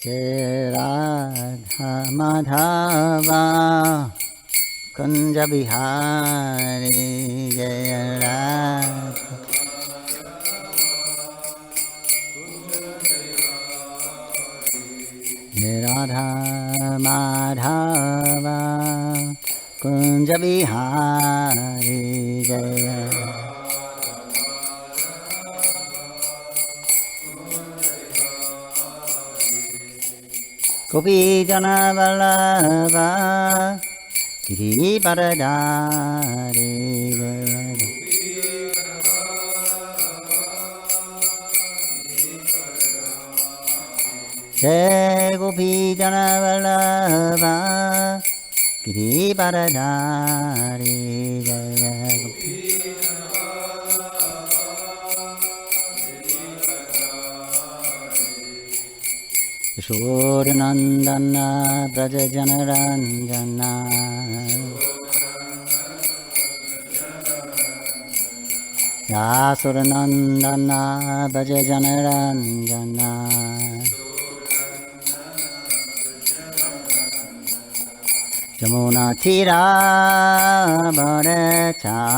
Jai Radha Madhava Kunja Bihari Jai Radha Jai Radha Madhava Kunja Bihari Jai Gopi Jana Vallabha Giri Paradari Jai Gopi Jana Vallabha Giri Paradari Jai Yashodanandana Braja Janaranjana Yashodanandana Braja Janaranjana Jamuna Tira Bharachari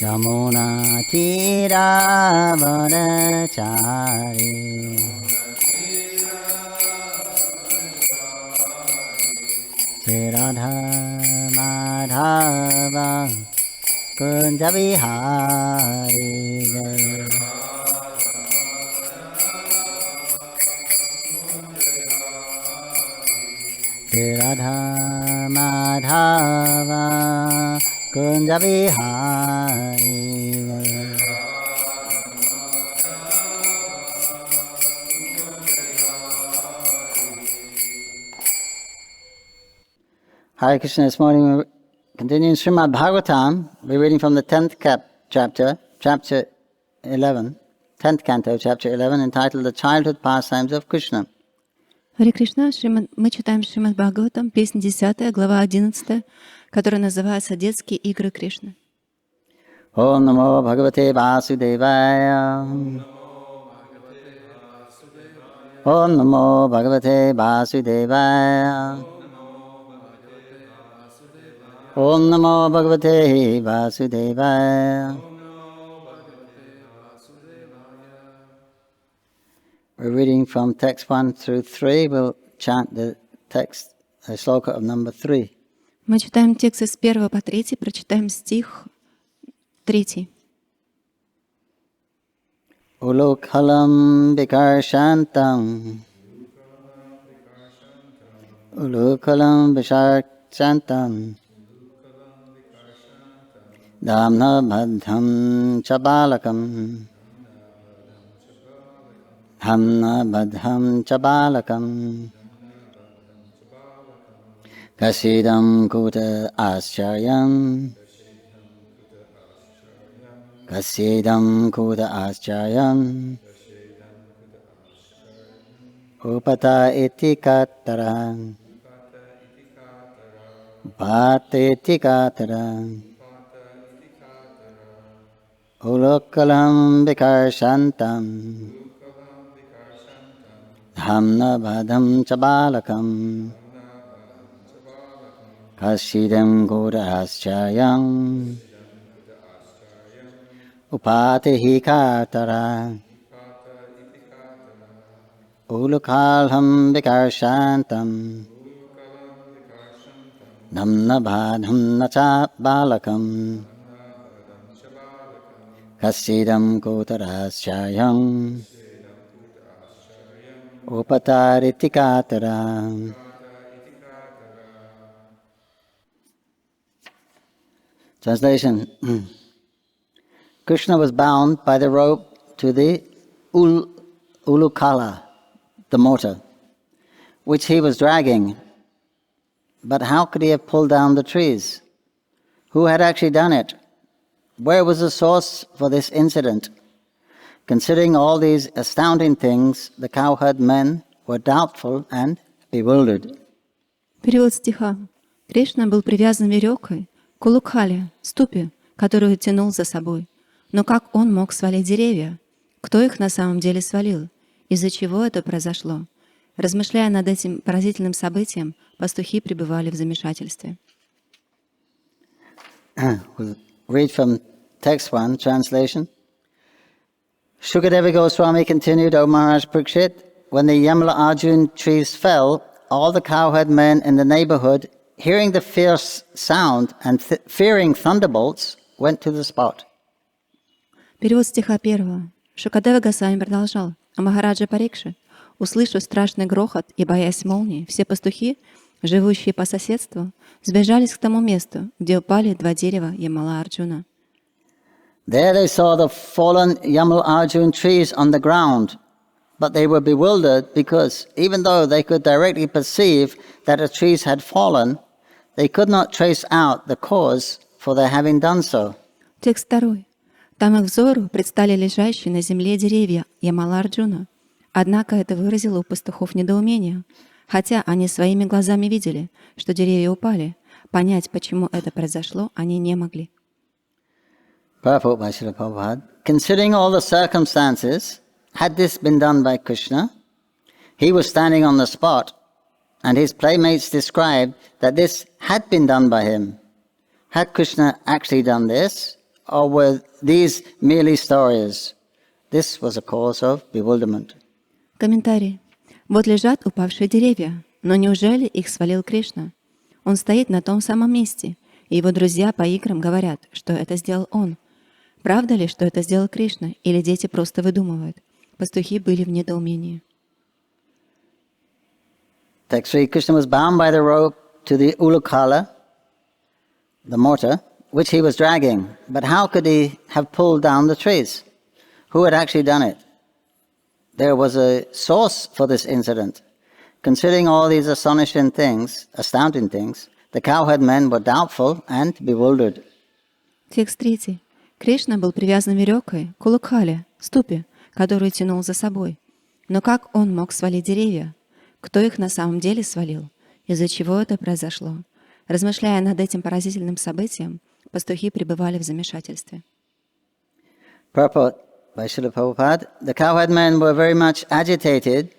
Jamuna Tira Bharachari Jai Radha Madhava Kunja Bihari Jai Radha Madhava Kunja Bihari Hare Krishna, this morning we're continuing Shrimad Bhagavatam. We're reading from the 10th chapter 11, 10th canto, chapter 11, entitled The Childhood Pastimes of Krishna. Харе Кришна, мы читаем Шримад Бхагаватам, песня 10, глава 11, которая называется «Детские игры Кришны». Om Namo Bhagavate Vasudevaya. Om Namo Bhagavate Vasudevaya. Om Namo Bhagavate Vasudevaya. We're reading from text 1 through 3. We'll chant the text, the sloka of number 3. Мы читаем текст с 1 по 3, прочитаем стих 3. Ulukhalam vikarshantam. Ulukhalam vikarshantam. Dhamna badham chabalakam. Dhamna badham chabalakam. Kasidam kuta ascharyam. Kasidam kuta ascharyam. Upata iti kataram. Upata iti kataram. Ulukalam vikarshantam. Dhamna badham chabalakam. Kasidam kuta ascharyam. Upatihi katara. Ulukalham vikarshantam. Dhamna badham chabalakam. Kasidam kutarashayam. Upatariti katara. Translation. Krishna was bound by the rope to the ulukala, the mortar, which he was dragging. But how could he have pulled down the trees? Who had actually done it? Where was the source for this incident? Considering all these astounding things, the cowherd men were doubtful and bewildered. Перевод стиха. Кришна был привязан веревкой к улукхале, ступе, которую тянул за собой. Но как он мог свалить деревья? Кто их на самом деле свалил? Из-за чего это произошло? Размышляя над этим поразительным событием, пастухи пребывали в замешательстве. We'll read from text 1, translation. Shukadeva Goswami continued, O Maharaj Parikshit, when the Yamala Arjun trees fell, all the cowherd men in the neighborhood, hearing the fierce sound and fearing thunderbolts, went to the spot. Перевод стиха 1. Шукадева Госвами продолжал. А Махараджа Парикшит, услышав страшный грохот и боясь молнии, все пастухи, живущие по соседству, сбежались к тому месту, где упали два дерева Ямала Арджуна. There they saw the fallen Yamal Arjun trees on the ground, but they were bewildered because even though they could directly perceive that the trees had fallen, they could not trace out the cause for their having done so. Текст 2. Там их взору предстали лежащие на земле деревья Ямала Арджуна. Однако это выразило у пастухов недоумение. Хотя они своими глазами видели, что деревья упали, понять, почему это произошло, они не могли. Purport by Srila Prabhupada. Considering all the circumstances, had this been done by Krishna, he was standing on the spot, and his playmates described that this had been done by him. Had Krishna actually done this, or were these merely stories? This was a cause of bewilderment. Комментарий. Вот лежат упавшие деревья, но неужели их свалил Кришна? Он стоит на том самом месте, и его друзья по играм говорят, что это сделал он. Правда ли, что это сделал Кришна, или дети просто выдумывают? Пастухи были в недоумении. Text 3. Krishna was bound by the rope to the ulukala, the mortar, which he was dragging. But how could he have pulled down the trees? Who had actually done it? There was a source for this incident. Considering all these astounding things, the cowherd men were doubtful and bewildered. Текст 3. Кришна был привязан веревкой к улукхале, ступе, которую тянул за собой. Но как он мог свалить деревья? Кто их на самом деле свалил? Из-за чего это произошло? Размышляя над этим поразительным событием, пастухи пребывали в замешательстве. Purport by Srila Prabhupada. The cowherd men were very much agitated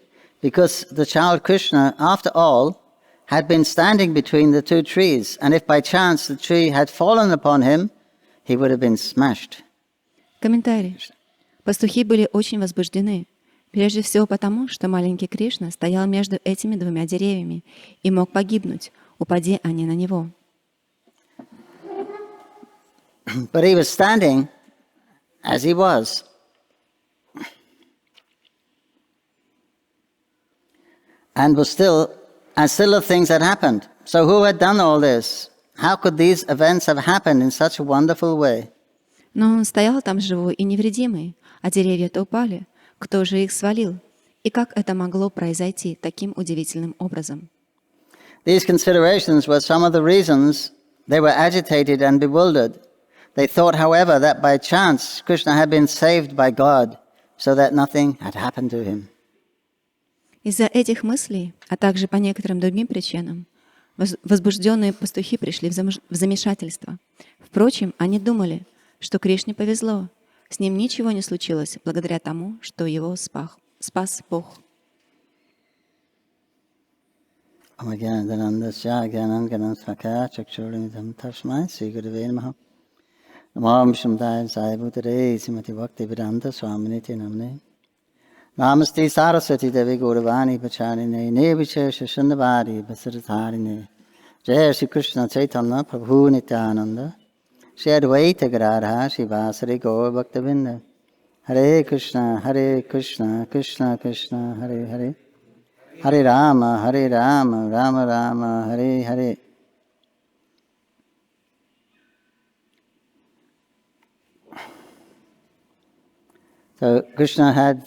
because the child Krishna, after all, had been standing between the two trees, and if by chance the tree had fallen upon him, he would have been smashed. Комментарий. Пастухи были очень возбуждены, прежде всего потому, что маленький Кришна стоял между этими двумя деревьями и мог погибнуть, упади они на него. But he was standing as he was. And still the things had happened. So who had done all this? How could these events have happened in such a wonderful way? Но он стоял там живой и невредимый, а деревья-то упали. Кто же их свалил? И как это могло произойти таким удивительным образом? These considerations were some of the reasons they were agitated and bewildered. They thought, however, that by chance Krishna had been saved by God, so that nothing had happened to him. Из-за этих мыслей, а также по некоторым другим причинам, возбужденные пастухи пришли в замешательство. Впрочем, они думали, что Кришне повезло, с ним ничего не случилось благодаря тому, что его спас Бог. Namaste Saraswati Devi Gauravani Pacharine Nevishesha Shandavari Basaratarine Jai Shri Krishna Chaitanya Prabhu Nityananda Shri Advaita Gadadhara Shivasari Gaur Bhaktavinda Hare Krishna Krishna Krishna Hare Hare Hare Rama Rama Rama Hare Hare. So Krishna had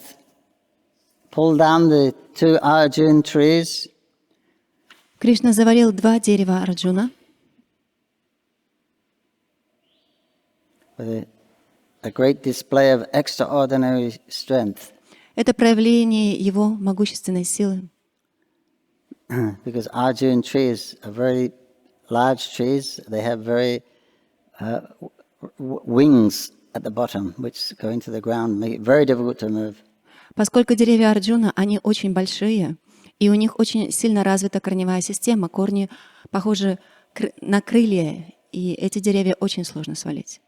pulled down the two Arjun trees. Кришна завалил два дерева Арджуна with a great display of extraordinary strength. Это проявление его могущественной силы. Because Arjun trees are very large trees. They have very wings at the bottom, which go into the ground, make it very difficult to move. Поскольку деревья Арджуна, они очень большие, и у них очень сильно развита корневая система, корни похожи на крылья, и эти деревья очень сложно свалить.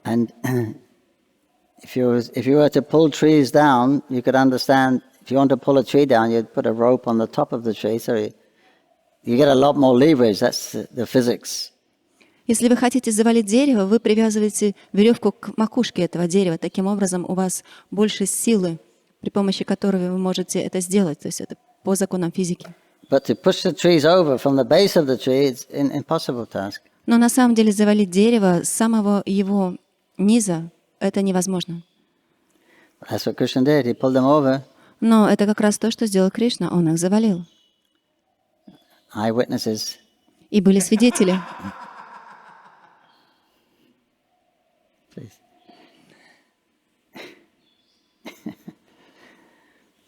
And if you were to pull trees down, you could understand. If you want to pull a tree down, you'd put a rope on the top of the tree, so you get a lot more leverage. That's the physics. Если вы хотите завалить дерево, вы привязываете веревку к макушке этого дерева. Таким образом, у вас больше силы, при помощи которой вы можете это сделать. То есть это по законам физики. But to push the trees over from the base of the tree, it's an impossible task. Но на самом деле завалить дерево с самого его низа это невозможно. That's what Krishna did. He pulled them over. Но это как раз то, что сделал Кришна. Он их завалил. Eyewitnesses. И были свидетели.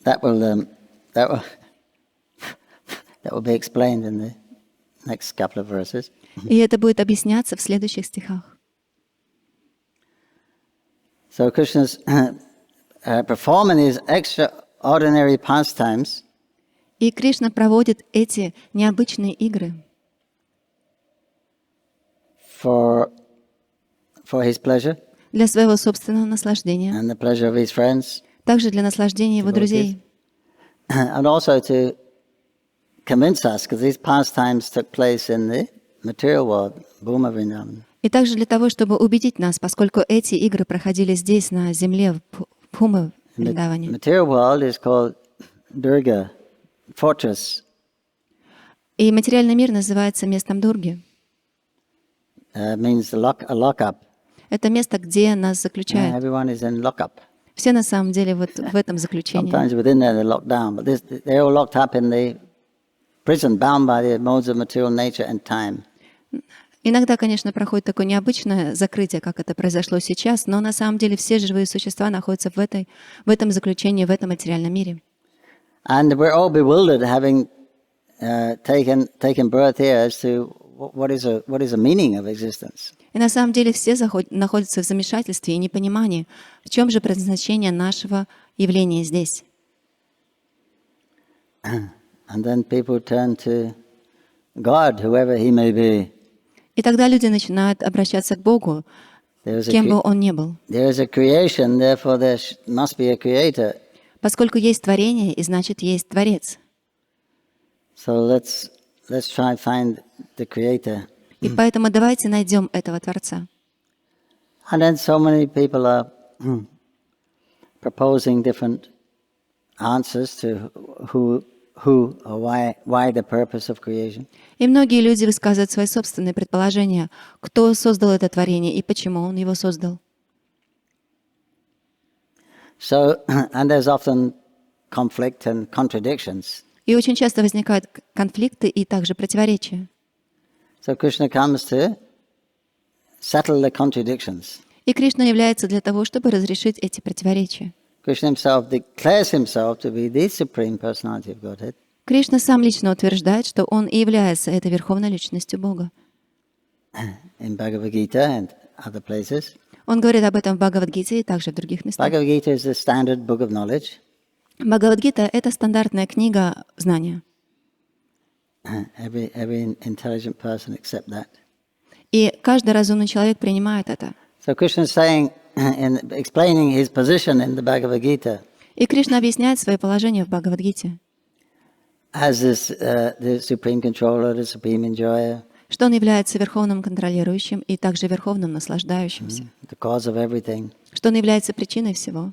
That will be explained in the next couple of verses. И это будет объясняться в следующих стихах. So Krishna's performing his extraordinary pastimes. И Кришна проводит эти необычные игры for his pleasure для своего собственного наслаждения, and the pleasure of his friends, также для наслаждения его друзей. And also to convince us, because these pastimes took place in the material world, Bhuma Vrindavan. И также для того, чтобы убедить нас, поскольку эти игры проходили здесь, на земле, в Бхума Вриндаване. Material world is called Durga, fortress. И материальный мир называется местом Дурги. Means a lock-up. Это место, где нас заключают. Everyone is in lock-up. Все на самом деле вот в этом заключении. Sometimes within there they're locked down, but they're all locked up in the prison, bound by the modes of material nature and time. Иногда, конечно, проходит такое необычное закрытие, как это произошло сейчас, но на самом деле все живые существа находятся в этом заключении, в этом материальном мире. And we're all bewildered, having taken birth here, as to what is the meaning of existence. И на самом деле все находятся в замешательстве и непонимании, в чем же предназначение нашего явления здесь. And then people turn to God, whoever he may be. И тогда люди начинают обращаться к Богу, кем бы он ни был. There is a creation, therefore there must be a creator. Поскольку есть творение, и значит есть Творец. So let's try and find the creator. И поэтому давайте найдем этого Творца. And then so many people are proposing different answers to who or why the purpose of creation. И многие люди высказывают свои собственные предположения, кто создал это творение и почему он его создал. So, and there's often conflict and contradictions. И очень часто возникают конфликты и также противоречия. So Krishna comes to settle the contradictions. И Кришна является для того, чтобы разрешить эти противоречия. Krishna himself declares himself to be the supreme personality of Godhead. Кришна сам лично утверждает, что он и является этой верховной личностью Бога. In Bhagavad Gita and other places. Он говорит об этом в Бхагавад-гите и также в других местах. Bhagavad Gita is the standard book of knowledge. Бхагавад-гита — это стандартная книга знания. Every intelligent person accept that. И каждый разумный человек принимает это. So Krishna is saying, explaining his position in the Bhagavad Gita. И Кришна объясняет свое положение в Бхагавад-гите. As the supreme controller, the supreme enjoyer. Что он является верховным контролирующим и также верховным наслаждающимся. The cause of everything. Что он является причиной всего.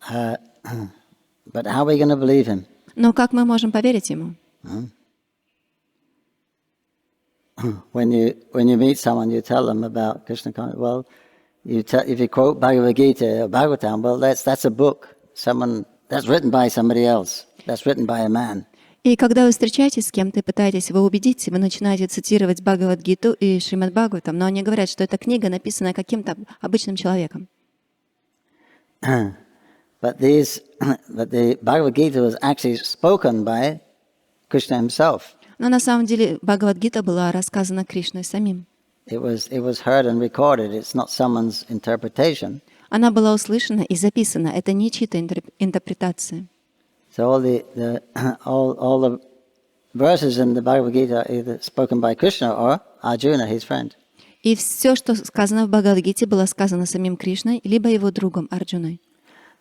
But how are we going to believe him? Но как мы можем поверить ему? When you meet someone, you tell them about Krishna consciousness. Well, if you quote Bhagavad Gita or Bhagavatam, well, that's a book. That's written by somebody else. That's written by a man. И когда вы встречаетесь с кем-то и пытаетесь его убедить, вы начинаете цитировать Бхагавад-гиту и Шримад Бхагаватам, но они говорят, что эта книга написана каким-то обычным человеком. But the Bhagavad Gita was actually spoken by Krishna himself. Но на самом деле Бхагавад-гита была рассказана Кришной самим. It was heard and recorded. It's not someone's interpretation. Она была услышана и записана. Это не чьи-то интерпретации. So all the verses in the Bhagavad Gita are either spoken by Krishna or Arjuna, his friend. И все, что сказано в Бхагавад-гите, было сказано самим Кришной, либо его другом Арджуной.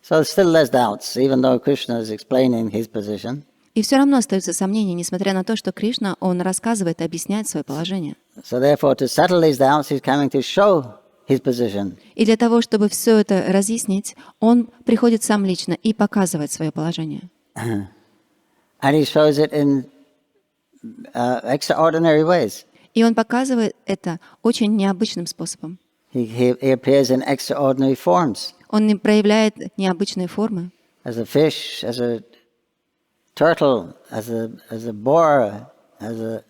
So still there's doubts, even though Krishna is explaining his position. И все равно остаются сомнения, несмотря на то, что Кришна, он рассказывает и объясняет свое положение. So therefore, to settle these doubts, he's coming to show his position. И для того, чтобы все это разъяснить, он приходит сам лично и показывает свое положение. And he shows it in extraordinary ways. И он показывает это очень необычным способом. He appears in extraordinary forms. Он не проявляет необычные формы. As a fish, as a turtle, as a boar, as a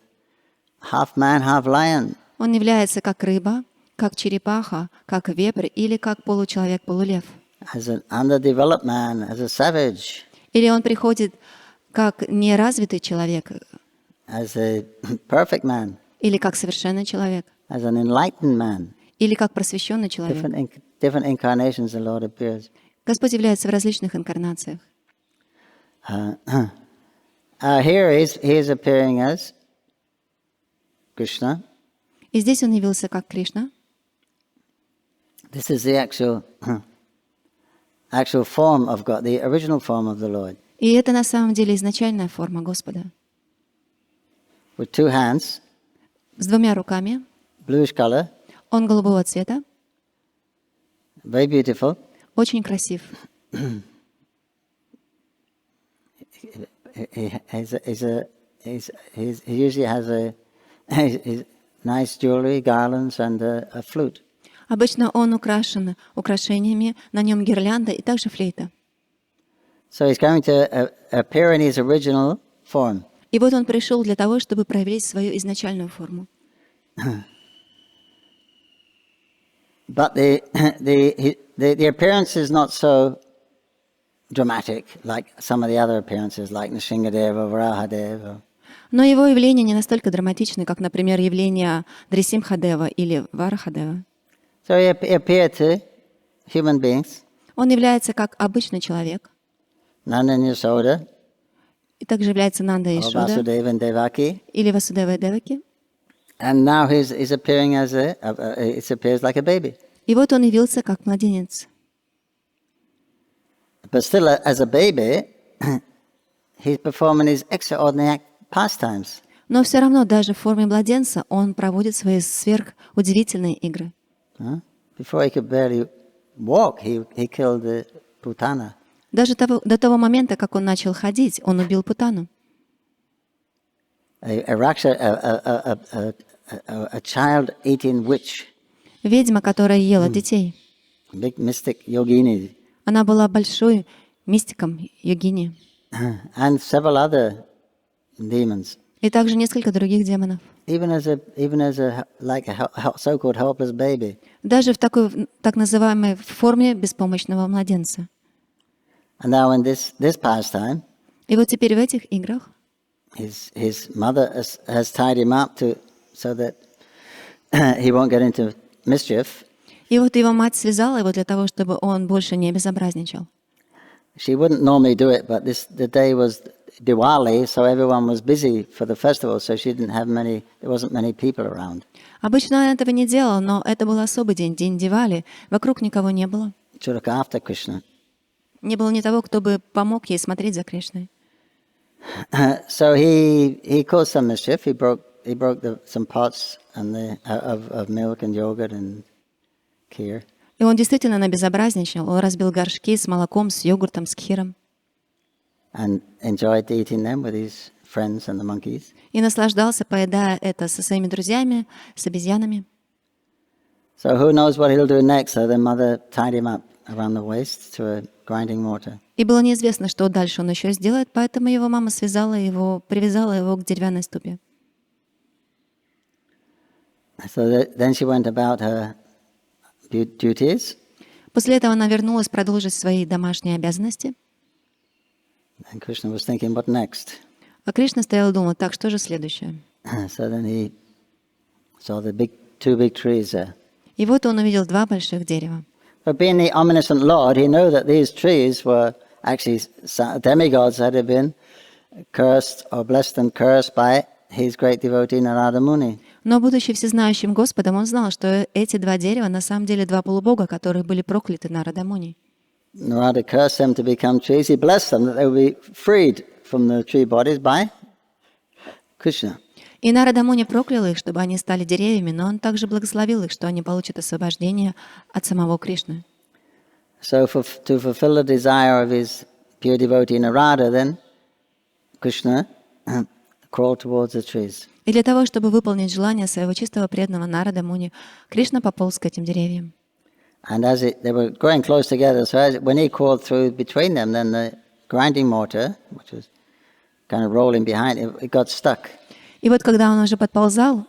half man, half lion. Он является как рыба, как черепаха, как вепрь или как получеловек, полулев. As an underdeveloped man, as a savage. Или он приходит как неразвитый человек, As a perfect man. или как совершенный человек, As an enlightened man. или как просвещенный человек. Different incarnations the Lord appears. Господь является в различных инкарнациях. Here he is appearing as Krishna. И здесь он явился как Кришна. This is the actual form of God, the original form of the Lord. И это на самом деле изначальная форма Господа. With two hands, С двумя руками. bluish color, Он голубого цвета. very beautiful. Очень красив. He usually has a nice jewelry, garlands, and a flute. Обычно он украшен украшениями, на нем гирлянда и также флейта. So he's going to appear in his original form. И вот он пришел для того, чтобы проявить свою изначальную форму. But the appearance is not so dramatic like some of the other appearances, like Nrsimhadeva, Varahadeva. Но его явления не настолько драматичны, как, например, явление Нрисимхадева или Варахадева. So he appeared to human beings, Он является как обычный человек, Nanda and Yasoda, и также является Нанда и or Шода, Vasudeva and Devaki. или Васудева и Деваки. And now he's appearing as it appears like a baby. И вот он явился как младенец. But still, as a baby, he's performing his extraordinary pastimes. Но все равно даже в форме младенца он проводит свои сверхудивительные игры. Before he could barely walk, he killed the Putana. Даже до того момента, как он начал ходить, он убил Путану. A child-eating witch, Ведьма, которая ела детей. big mystic yogini, Она была большой мистиком йогини. and several other demons. И также несколько других демонов. Even as a so-called helpless baby. Даже в такой так называемой форме беспомощного младенца. And now in this pastime, И вот теперь в этих играх his mother has tied him up so that he won't get into mischief. И вот его мать связала его для того, чтобы он больше не безобразничал. She wouldn't normally do it, but the day was Diwali, so everyone was busy for the festival, so there wasn't many people around. Обычно она этого не делала, но это был особый день, день Дивали. Вокруг никого не было. To look after Krishna. Не было ни того, кто бы помог ей смотреть за Кришной. So he caused some mischief. He broke some pots of milk and yogurt and kheer. И он действительно набезобразничал. Он разбил горшки с молоком, с йогуртом, с кхиром. And enjoyed eating them with his friends and the monkeys. И наслаждался, поедая это со своими друзьями, с обезьянами. So who knows what he'll do next? So the mother tied him up around the waist to a grinding mortar. И было неизвестно, что дальше он еще сделает, поэтому его мама связала его, привязала его к деревянной ступе. So then she went about her duties. После этого она вернулась продолжить свои домашние обязанности. And Krishna was thinking, what next? А Кришна стоял и думал, так, что же следующее? So then he saw the two big trees there. И вот он увидел два больших дерева. But being the omniscient Lord, he knew that these trees were actually demigods that had been cursed or blessed and cursed by his great devotee Narada Muni. Но, будучи всезнающим Господом, он знал, что эти два дерева на самом деле два полубога, которые были прокляты Нарада Муни. Narada cursed them to become trees. He blessed them that they would be freed from the tree bodies by Krishna. И Нарада Муни проклял их, чтобы они стали деревьями, но он также благословил их, что они получат освобождение от самого Кришны. So to fulfill the desire of his pure devotee Narada, then Krishna crawled towards the trees. И для того, чтобы выполнить желание своего чистого преданного Нарада Муни, Кришна пополз к этим деревьям. And they were growing close together, so when he crawled through between them, then the grinding mortar, which was kind of rolling behind, it got stuck. И вот когда он уже подползал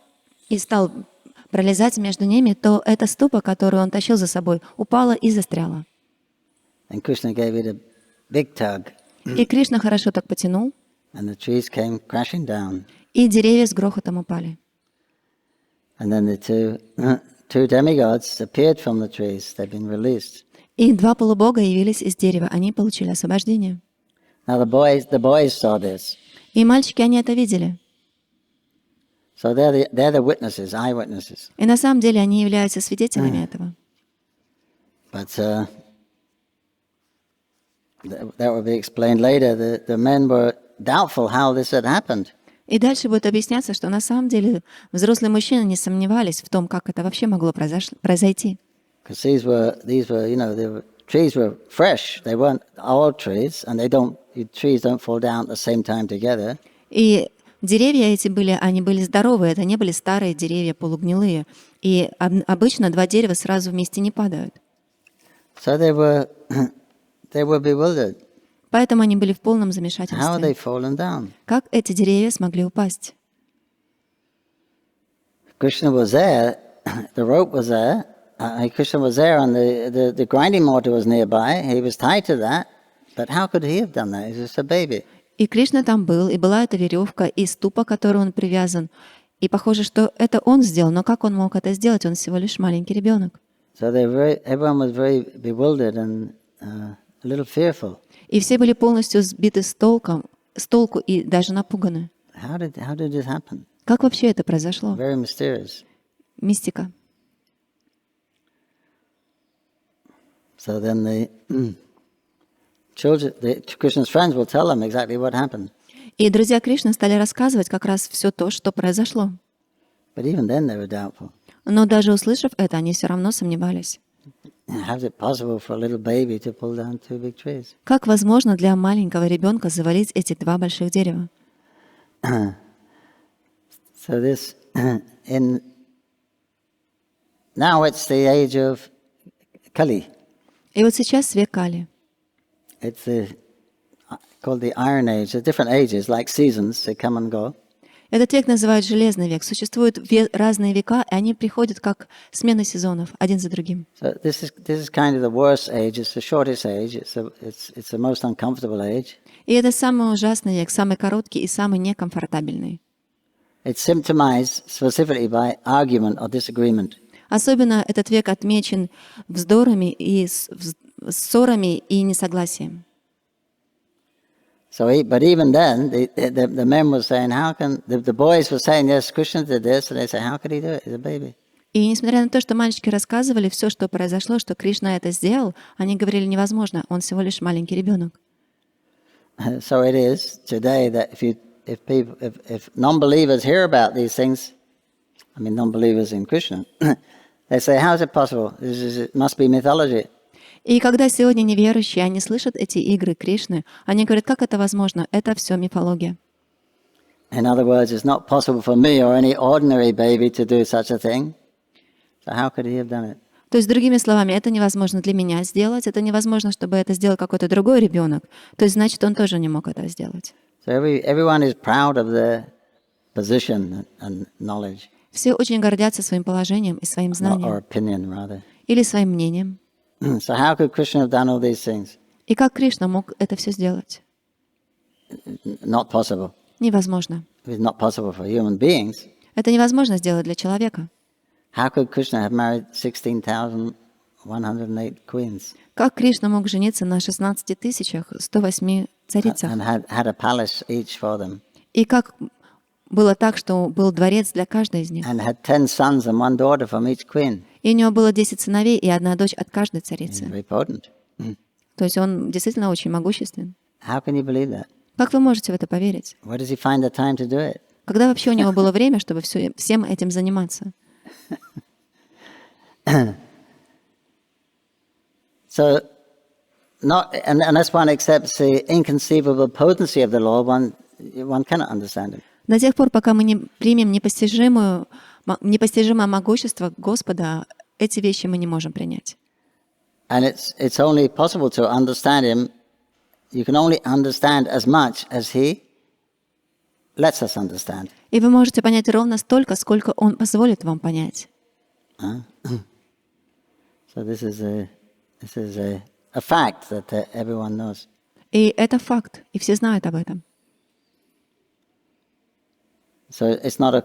и стал пролезать между ними, то эта ступа, которую он тащил за собой, упала и застряла. And Krishna gave it a big tug, И Кришна хорошо так потянул, and the trees came crashing down. и деревья с грохотом упали. And then the two demigods appeared from the trees. They'd been released. И два полубога явились из дерева, они получили освобождение. Now the boys saw this. И мальчики, они это видели. So they're the witnesses, eyewitnesses. И на самом деле они являются свидетелями этого. But that will be explained later. The men were doubtful how this had happened. И дальше будет объясняться, что на самом деле взрослые мужчины не сомневались в том, как это вообще могло произойти. Because these were, the trees were fresh. They weren't old trees, and trees don't fall down at the same time together. И деревья эти они были здоровые, это не были старые деревья, полугнилые. И обычно два дерева сразу вместе не падают. So they were bewildered. Поэтому они были в полном How had замешательстве. they fallen down? Как эти деревья смогли упасть? Krishna was there, the rope was there, Krishna was there and the grinding mortar was nearby, he was tied to that, but how could he have done that? He was just a baby. И Кришна там был, и была эта веревка, и ступа, к которой он привязан. И похоже, что это он сделал, но как он мог это сделать? Он всего лишь маленький ребенок. So everyone was very bewildered and a little fearful. И все были полностью сбиты с толку и даже напуганы. How did this happen? Как вообще это произошло? Very mysterious. Мистика. So then Krishna's friends will tell them exactly what happened. И друзья Кришны стали рассказывать как раз все то, что произошло. But even then they were doubtful. Но даже услышав это, они все равно сомневались. How is it possible for a little baby to pull down two big trees? Как возможно для маленького ребенка завалить эти два больших дерева? So now it's the age of Kali. И вот сейчас век Кали. It's called the Iron Age. There's different ages, like seasons. They come and go. Этот век называют Железный век. Существуют разные века, и они приходят как смена сезонов, один за другим. So this is kind of the worst age. It's the shortest age. It's the most uncomfortable age. И это самый ужасный век, самый короткий и самый некомфортабельный. It's symptomized specifically by argument or disagreement. Особенно этот век отмечен вздорами и ссорами и несогласием. But even then, the men were saying, how can the boys were saying, yes, Krishna did this, and they say, how could he do it? He's a baby. И несмотря на то, что мальчики рассказывали все, что произошло, что Кришна это сделал, они говорили невозможно, он всего лишь маленький ребенок. So it is today that if non-believers hear about these things, I mean non-believers in Krishna, they say, how is it possible? It must be mythology. И когда сегодня неверующие, они слышат эти игры Кришны, они говорят, как это возможно? Это все мифология. In other words, it's not possible for me or any ordinary baby to do such a thing. So how could he have done it? То есть, другими словами, это невозможно для меня сделать, это невозможно, чтобы это сделал какой-то другой ребенок. То есть, значит, он тоже не мог это сделать. So everyone is proud of their position and knowledge. Все очень гордятся своим положением и своим Or знанием. opinion, rather. Или своим мнением. So how could Krishna have done all these things? И как Кришна мог это все сделать? Not possible. Невозможно. It's not possible for human beings. Это невозможно сделать для человека. How could Krishna have married 16,108 queens Как Кришна мог жениться на 16 108 царицах? and had a palace each for them, И как было так, что был дворец для каждой из них? and had 10 sons and 1 daughter from each queen? И у него было 10 сыновей и 1 дочь от каждой He's царицы. very potent. То есть он действительно очень могуществен. How can you believe that? Как вы можете в это поверить? Where does he find the time to do it? Когда вообще у него было время, чтобы всем этим заниматься? So, unless one accepts the inconceivable potency of the Lord, one cannot understand him. До тех пор, пока мы не примем непостижимое могущество Господа, эти вещи мы не можем принять. And it's only possible to understand him. You can only understand as much as he lets us understand. И вы можете понять ровно столько, сколько Он позволит вам понять. So this is a fact that everyone knows. И это факт, и все знают об этом. So it's not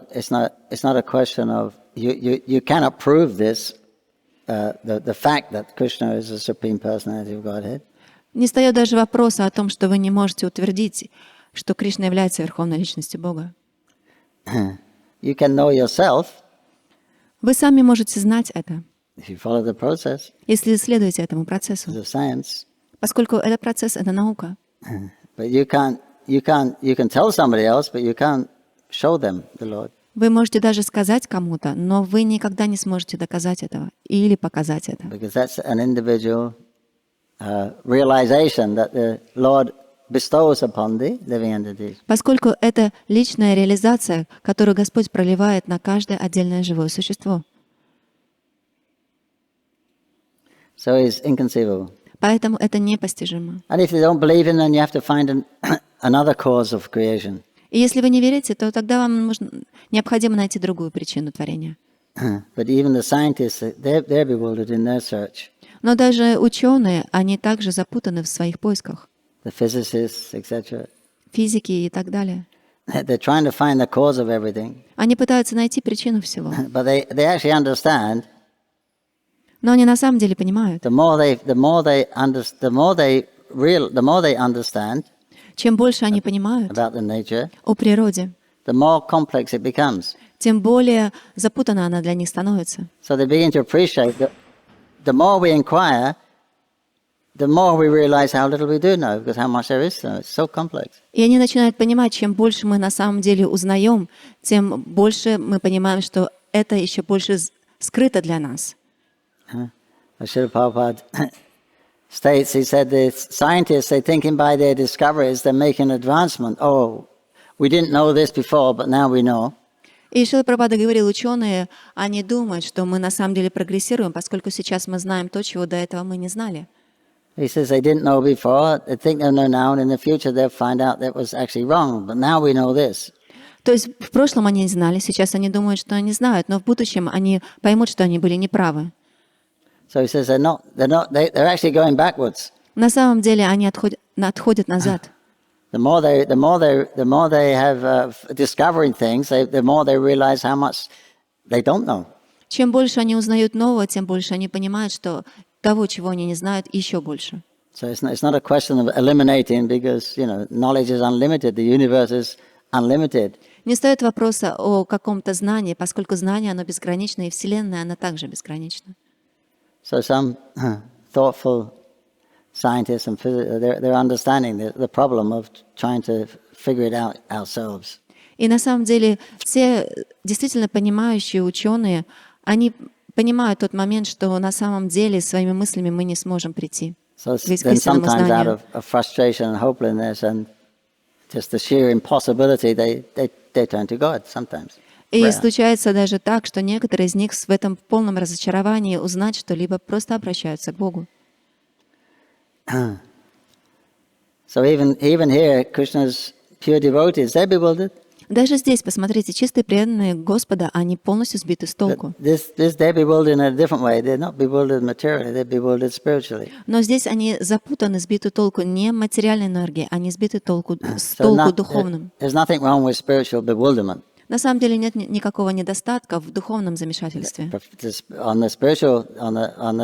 a question of you cannot prove this. The fact that Krishna is the supreme personality of Godhead. Не встает даже вопроса о том, что вы не можете утвердить, что Кришна является Верховной Личностью Бога. You can know yourself Вы сами можете знать это, if you follow the process. если следуете этому процессу, It's a science, поскольку этот процесс — это наука. but you can tell somebody else, but you can't show them the Lord. Вы можете даже сказать кому-то, но вы никогда не сможете доказать этого или показать это. Because that's an individual realization that the Lord bestows upon the living entities. Поскольку это личная реализация, которую Господь проливает на каждое отдельное живое существо. So it's inconceivable. Поэтому это непостижимо. And if you don't believe in them, you have to find another cause of creation. И если вы не верите, то тогда вам необходимо найти другую причину творения. But even the scientists, they're bewildered in their search. Но даже ученые, они также запутаны в своих поисках. The physicists, etc. Физики и так далее. They're trying to find the cause of everything. Они пытаются найти причину всего. But they actually understand. Но они на самом деле понимают. The more they understand Чем больше они понимают about the nature, о природе, the more complex it becomes. тем более запутана она для них становится. So they begin to appreciate that the more we inquire, the more we realize how little we do know, because how much there is to know. It's so complex. И они начинают понимать, чем больше мы на самом деле узнаем, тем больше мы понимаем, что это еще больше скрыто для нас. Shri Prabhupada states, he said, the scientists, they thinking by their discoveries, they're making advancement. Oh, we didn't know this before, but now we know. И Шрила Прабхупада говорил, ученые, они думают, что мы на самом деле прогрессируем, поскольку сейчас мы знаем то, чего до этого мы не знали. He says they didn't know before, they think they know now, and in the future they'll find out that was actually wrong, but now we know this. То есть в прошлом они не знали, сейчас они думают, что они знают, но в будущем они поймут, что они были неправы. So he says they're actually going backwards. На самом деле они отходят назад. The more they have discovering things, the more they realize how much they don't know. Чем больше они узнают нового, тем больше они понимают, что того, чего они не знают, еще больше. So it's not a question of eliminating, because knowledge is unlimited. The universe is unlimited. Не стоит вопроса о каком-то знании, поскольку знание оно безгранично, и Вселенная она также безгранична. So some thoughtful scientists and physicists, they're understanding the problem of trying to figure it out ourselves. И на самом деле все действительно понимающие ученые, они понимают тот момент, что на самом деле своими мыслями мы не сможем прийти So к then истинному sometimes out знанию. of frustration and hopelessness and just the sheer impossibility, they turn to God sometimes. И Prayer. случается даже так, что некоторые из них в этом полном разочаровании узнать что-либо просто обращаются к Богу. So even here, Krishna's pure devotees, they're bewildered. Даже здесь, посмотрите, чистые преданные Господа, они полностью сбиты с толку. This they're bewildered in a different way. They're not bewildered materially, they're bewildered spiritually. Но здесь они запутаны, сбиты толку не материальной энергией, они сбиты с толку духовным. There's nothing wrong with spiritual bewilderment. На самом деле нет никакого недостатка в духовном замешательстве. On the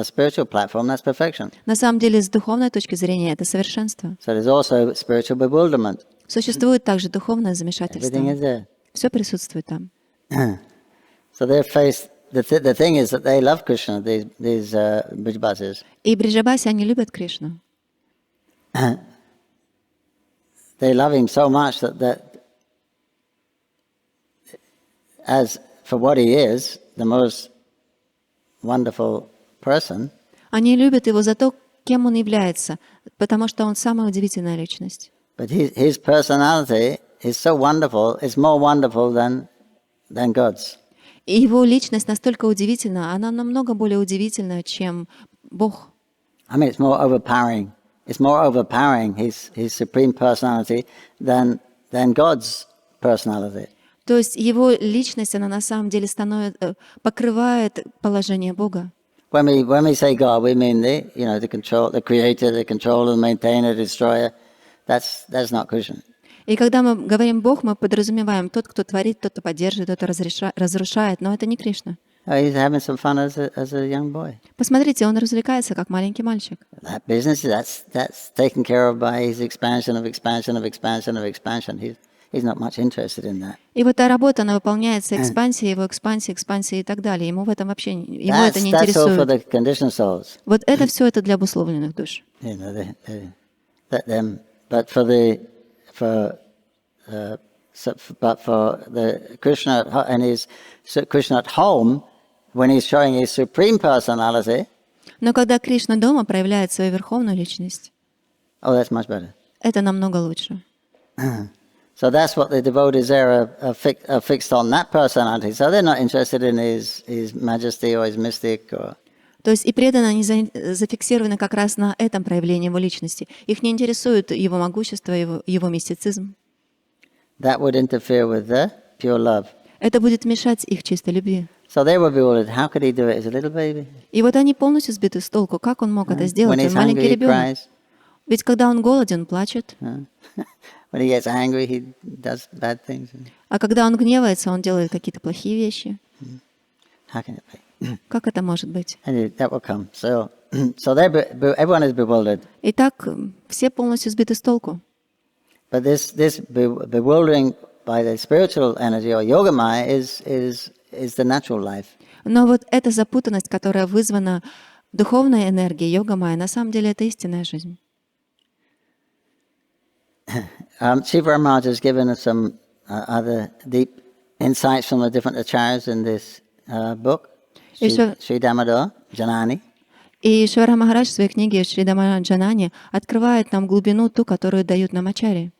spiritual platform, that's perfection. На самом деле, с духовной точки зрения, это совершенство. So there's also spiritual bewilderment. Существует также духовное Everything замешательство. is there. Все присутствует там. So they're faced. The thing is that they love Krishna. These Brijbasis. И бриджабаси, они любят Кришну. They love him so much that as for what he is, the most wonderful person. Они любят его за то, кем он является, потому что он самая удивительная личность. But his personality is so wonderful. It's more wonderful than God's. И его личность настолько удивительна, она намного более удивительна, чем Бог. I mean, it's more overpowering. It's more overpowering his supreme personality than God's personality. То есть его личность, она на самом деле покрывает положение Бога. When we say God, we mean the control, the creator, the controller, the maintainer, the destroyer. That's not Krishna. И когда мы говорим Бог, мы подразумеваем тот, кто творит, тот, кто поддерживает, тот, кто разрушает, но это не Кришна. He's having some fun as a young boy. Посмотрите, он развлекается как маленький мальчик. That business, that's taken care of by his expansion of expansion of expansion of expansion. He's not much interested in that. И вот та работа, она выполняется экспансией, его экспансией и так далее. Ему в этом вообще это не That's all for интересует. the conditioned souls. Вот это все это для обусловленных душ. You know, but for the Krishna and his Krishna at home, when he's showing his supreme personality. Но когда Кришна дома проявляет свою верховную личность, Oh, that's much better. это намного лучше. So that's what the devotees there are fixed on, that personality. So they're not interested in his majesty or his mystic or. То есть и преданные, они зафиксированы как раз на этом проявлении его личности. Их не интересует его могущество, его мистицизм. That would interfere with the pure love. Это будет мешать их чистой любви. So they would be worried, how could he do it as a little baby? И вот они полностью сбиты с толку. Как он мог это сделать? When he's Он маленький hungry, he ребенок. cries. Ведь когда он голоден, он плачет. When he gets angry, he does bad things. А когда он гневается, он делает какие-то плохие вещи. How can it be? Как это может быть? Anyway, that will come. So everyone is bewildered. Итак, все полностью сбиты с толку. But this bewildering by the spiritual energy or yogamaya is the natural life. Но вот эта запутанность, которая вызвана духовной энергией йога-майя, на самом деле это истинная жизнь. Shiva Maharaj has given us some other deep insights from the different acharyas in this book, Shri Damodar Janani. И Швара Махарадж в своей книге Шри Дамодар открывает нам глубину ту, которую дают нам ачарьи.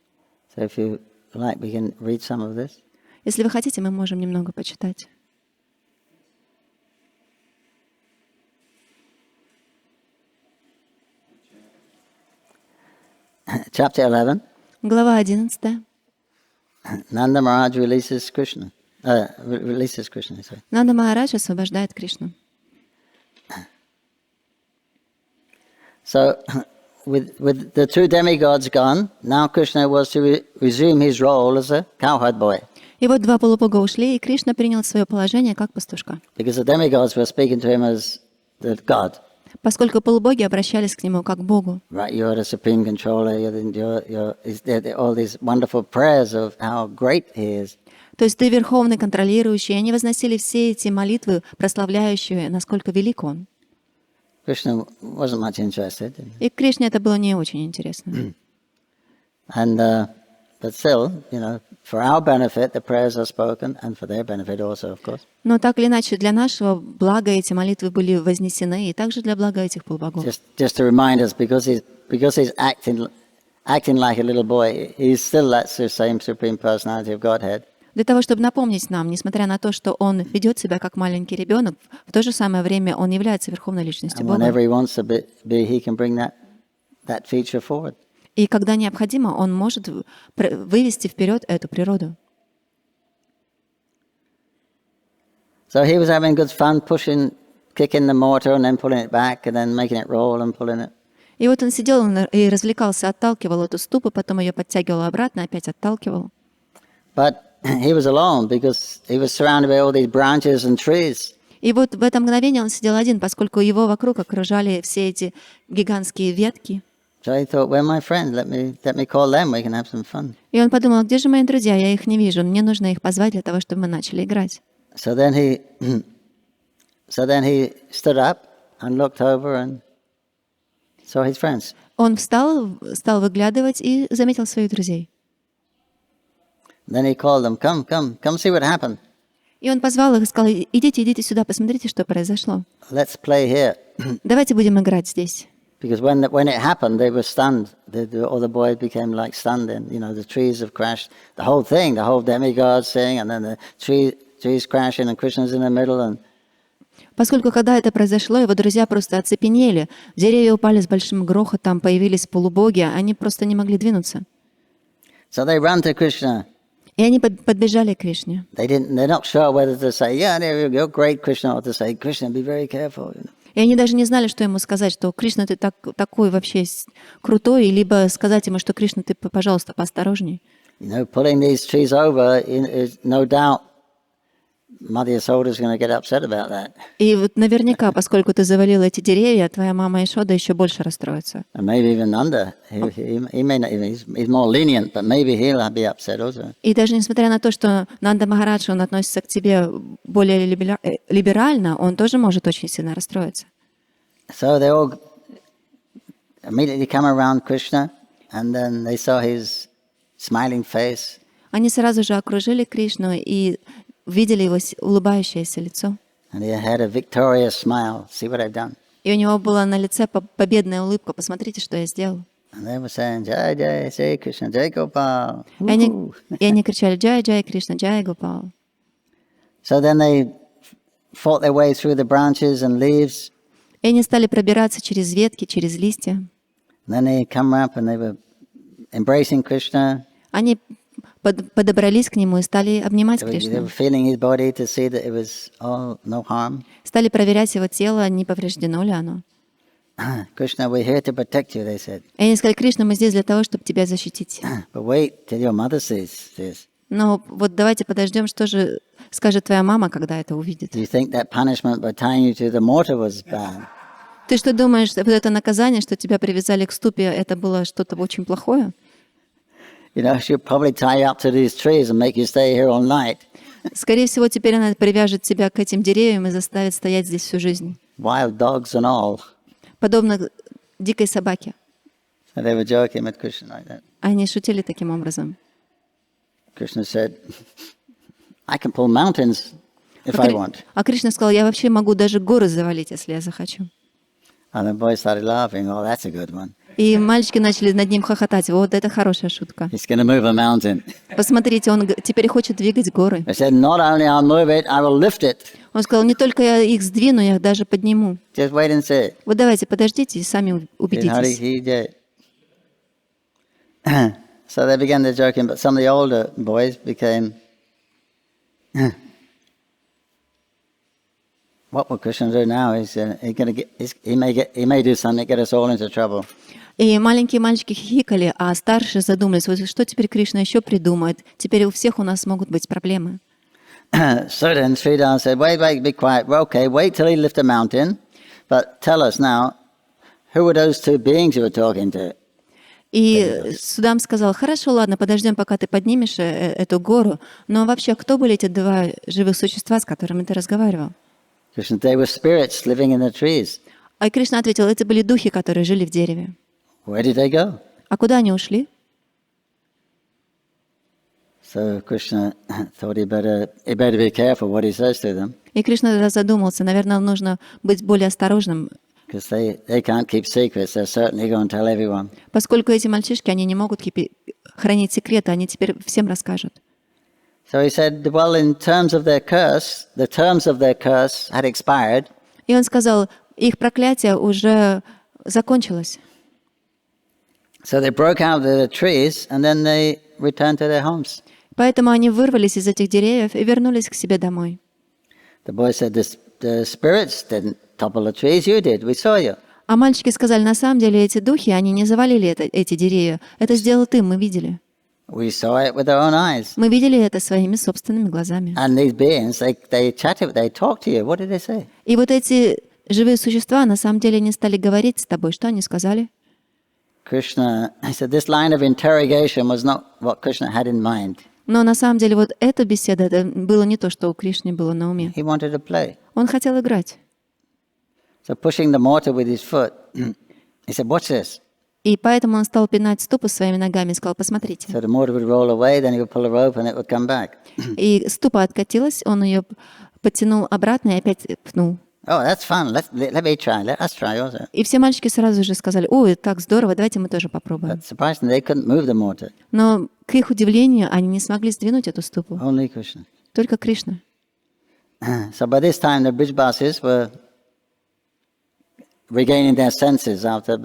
So if you like, we can read some of this. Если вы хотите, мы можем немного почитать. Chapter 11. Глава 11. Nanda Maharaj releases Krishna. Sorry. Нанда Махарадж освобождает Кришну. So, with the two demigods gone, now Krishna was to resume his role as a cowherd boy. И вот два полубога ушли, и Кришна принял свое положение как пастушка. Because the demigods were speaking to him as the God. Поскольку полубоги обращались к нему как к Богу. Right, you're the supreme controller. You're all these wonderful prayers of how great he is. То есть ты верховный контролирующий, и они возносили все эти молитвы, прославляющие, насколько велик он. Krishna wasn't much interested. И Кришне это было не очень интересно. But still, for our benefit, the prayers are spoken, and for their benefit also, of course. Но так или иначе, для нашего блага эти молитвы были вознесены, и также для блага этих полубогов. Just to remind us, because he's acting like a little boy, he's still that same supreme personality of Godhead. Для того, чтобы напомнить нам, несмотря на то, что он ведет себя как маленький ребенок, в то же самое время он является верховной личностью And Бога. whenever he wants to be, he can bring that feature forward. И когда необходимо, он может вывести вперед эту природу. So he was having good fun kicking the mortar and then pulling it back and then making it roll and pulling it. И вот он сидел и развлекался, отталкивал эту ступу, потом ее подтягивал обратно, опять отталкивал. But he was alone because he was surrounded by all these branches and trees. И вот в это мгновение он сидел один, поскольку его вокруг окружали все эти гигантские ветки. So he thought, "Where are my friends? Let me call them. We can have some fun." И он подумал, где же мои друзья? Я их не вижу. Мне нужно их позвать для того, чтобы мы начали играть. So then he stood up and looked over and saw his friends. Он встал, стал выглядывать и заметил своих друзей. Then he called them, come see what happened. И он позвал их и сказал, идите сюда, посмотрите, что произошло. Let's play here. Давайте будем играть здесь. Because when it happened, they were stunned. All the boys became like stunned, and the trees have crashed. The whole demigod sing, and then the trees crashing, and Krishna's in the middle. And поскольку когда это произошло, его друзья просто оцепенели. Деревья упали с большим грохотом, появились полубоги, они просто не могли двинуться. So they ran to Krishna. И они подбежали к Кришне. They're not sure whether to say, "Yeah, there you go, great Krishna," or to say, "Krishna, be very careful." И они даже не знали, что ему сказать, что Кришна, ты такой вообще крутой, либо сказать ему, что Кришна, ты, пожалуйста, поосторожней. Pulling these trees over is no doubt Mother Yasoda is going to get upset about that. И вот наверняка, поскольку ты завалил эти деревья, твоя мама Ишода еще больше расстроится. And maybe even Nanda, he may not even, he's more lenient, but maybe he'll be upset also. И даже несмотря на то, что Нанда Махарадж, он относится к тебе более либерально, он тоже может очень сильно расстроиться. So they all immediately come around Krishna, and then they saw his smiling face. Они сразу же окружили Кришну и видели его улыбающееся лицо. And he had a victorious smile. See what I've done? И у него была на лице победная улыбка. Посмотрите, что я сделал. And they were saying, "Jai Jai, Shri Krishna, Jai Gopal." И они кричали «Джай, Джай, Кришна, Джай, Гопал». So then they fought their way through the branches and leaves. И они стали пробираться через ветки, через листья. And then they come up and they were embracing Krishna. Они подобрались к нему и стали обнимать They Кришну. were feeling his body to see that it was all no harm. Стали проверять его тело, не повреждено ли оно. Krishna, we're here to protect you, they said. И они сказали, Кришна, мы здесь для того, чтобы тебя защитить. But wait till your mother sees this. Но вот давайте подождем, что же скажет твоя мама, когда это увидит. Do you think that punishment by tying you to the mortar was bad? Ты что думаешь, вот это наказание, что тебя привязали к ступе, это было что-то очень плохое? She'll probably tie you up to these trees and make you stay here all night. Скорее всего, теперь она привяжет тебя к этим деревьям и заставит стоять здесь всю жизнь. Wild dogs and all. Подобно дикой собаке. So they were joking with Krishna like that. Они шутили таким образом. Krishna said, "I can pull mountains if I want." А Кришна сказал, я вообще могу даже горы завалить, если я захочу. And the boys started laughing. Oh, that's a good one. И мальчики начали над ним хохотать. Вот это хорошая шутка. He's going to move a mountain. Посмотрите, он теперь хочет двигать горы. I said, "Not only I'll move it, I will lift it." Он сказал, не только я их сдвину, я их даже подниму. Just wait and see. Вот давайте, подождите и сами убедитесь. He did. So they began to joking, but some of the older boys became, what will Krishna do now? He may do something to get us all into trouble. И маленькие мальчики хихикали, а старшие задумались, вот что теперь Кришна еще придумает? Теперь у всех у нас могут быть проблемы. So then Sridhar said, wait, be quiet. Well, okay, wait till he lift a mountain, but tell us now, who were those two beings you were talking to? И Судам сказал, хорошо, ладно, подождем, пока ты поднимешь эту гору, но вообще, кто были эти два живых существа, с которыми ты разговаривал? Krishna, they were spirits living in the trees. А Кришна ответил, это были духи, которые жили в дереве. Where did they go? А куда они ушли? So Krishna thought he better be careful what he says to them. И Кришна тогда задумался, наверное, нужно быть более осторожным, Because they can't keep secrets, they're certainly going to tell everyone. поскольку эти мальчишки, они не могут хранить секреты, они теперь всем расскажут. So he said, well, in terms of their curse, the terms of their curse had expired. И он сказал, их проклятие уже закончилось. So they broke out of the trees and then they returned to their homes. Поэтому они вырвались из этих деревьев и вернулись к себе домой. The boy said, the spirits didn't topple the trees, you did, we saw you. А мальчики сказали, на самом деле эти духи, они не завалили эти деревья. Это сделал ты, мы видели. We saw it with our own eyes. Мы видели это своими собственными глазами. And these beings, they chatted, they talked to you. What did they say? И вот эти живые существа, на самом деле, не стали говорить с тобой. Что они сказали? Krishna, he said, this line of interrogation was not what Krishna had in mind. Но на самом деле вот эта беседа, это было не то, что у Кришны было на уме. He wanted to play. Он хотел играть. So pushing the mortar with his foot, he said, watch this. И поэтому он стал пинать ступу своими ногами и сказал, посмотрите. So the mortar would roll away, then he would pull a rope and it would come back. И ступа откатилась, он ее подтянул обратно и опять пнул. Oh, that's fun. Let me try. Let us try also. И все мальчики сразу же сказали, ой, так здорово, давайте мы тоже попробуем. But surprisingly, they couldn't move the mortar. Но, к их удивлению, они не смогли сдвинуть эту ступу. Only Krishna. Только Кришна. So by this time, the Brijbasis were regaining their senses after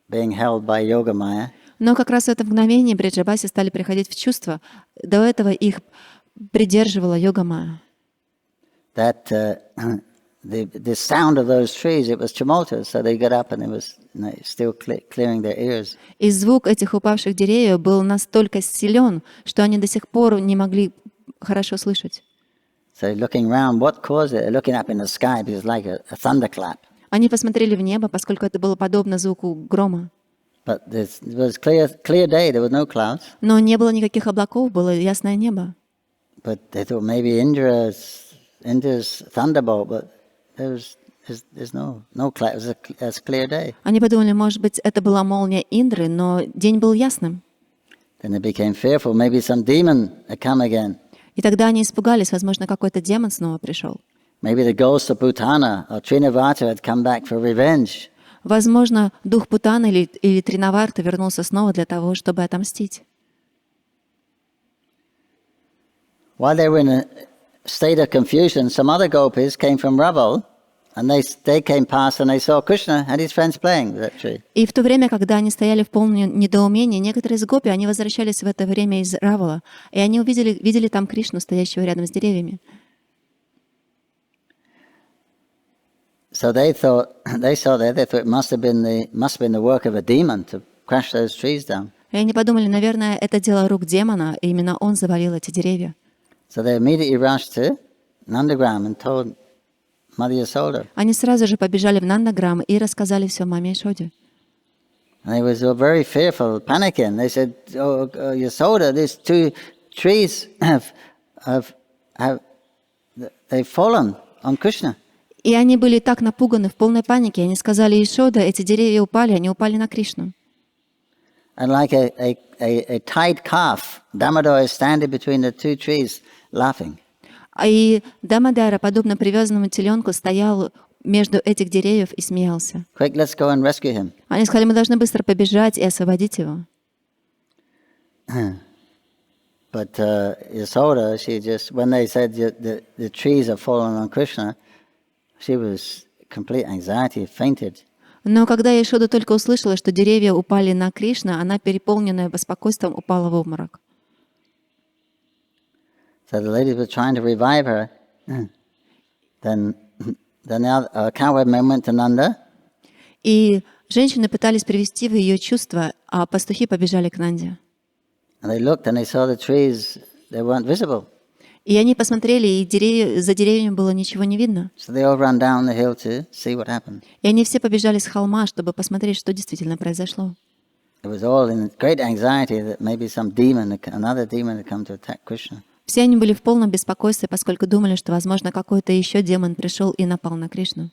being held by Yoga Maya. Но как раз в это мгновение бриджабаси стали приходить в чувство. До этого их придерживала йога Майя. That the sound of those trees, it was tumultuous, so they got up and it was still clearing their ears. И звук этих упавших деревьев был настолько силен, что они до сих пор не могли хорошо слышать. So looking around, what caused it? They're looking up in the sky because it's like a thunderclap. Они посмотрели в небо, поскольку это было подобно звуку грома. But it was clear day. There were no clouds. Но не было никаких облаков, было ясное небо. But they thought maybe Indra's thunderbolt, but there's no cloud. It was a clear day. Они подумали, может быть, это была молния Индры, но день был ясным. Then they became fearful. Maybe some demon had come again. И тогда они испугались, возможно, какой-то демон снова пришел. Maybe the ghost of Putana or Trinavata had come back for revenge. Возможно, дух Путана или Тринаварта вернулся снова для того, чтобы отомстить. While they were in a state of confusion, some other gopis came from Raval, and they came past and they saw Krishna and his friends playing with that tree. И в то время, когда они стояли в полном недоумении, некоторые из гопи, они возвращались в это время из Равала, и они видели там Кришну, стоящего рядом с деревьями. So they thought it must have been the work of a demon to crash those trees down. И они подумали, наверное, это дело рук демона, и именно он завалил эти деревья. So they immediately rushed to Nandagram and told Mother Yasoda. Они сразу же побежали в Нандаграм и рассказали все маме Ишоде. And they were very fearful, panicking. They said, "Oh, Yasoda, these two trees they've fallen on Krishna." И они были так напуганы, в полной панике. Они сказали, Ишода, эти деревья упали, они упали на Кришну. And like a tied calf, Damodar is standing between the two trees, laughing. И Дамодара, подобно привязанному теленку, стоял между этих деревьев и смеялся. Quick, let's go and rescue him. Они сказали, мы должны быстро побежать и освободить его. But Yasoda, she just, when they said the trees are falling on Krishna, she was complete anxiety, fainted. Но когда Ишода только услышала, что деревья упали на Кришну, она, переполненная беспокойством, упала в обморок. So the ladies were trying to revive her. Then the cowherdmen went to Nanda. И женщины пытались привести в ее чувство, а пастухи побежали к Нанде. And they looked and they saw the trees, they weren't visible. И они посмотрели, и за деревьями было ничего не видно. So they all ran down the hill to see what happened. И они все побежали с холма, чтобы посмотреть, что действительно произошло. It was all in great anxiety that maybe some demon, another demon had come to attack Krishna. Все они были в полном беспокойстве, поскольку думали, что, возможно, какой-то еще демон пришел и напал на Кришну.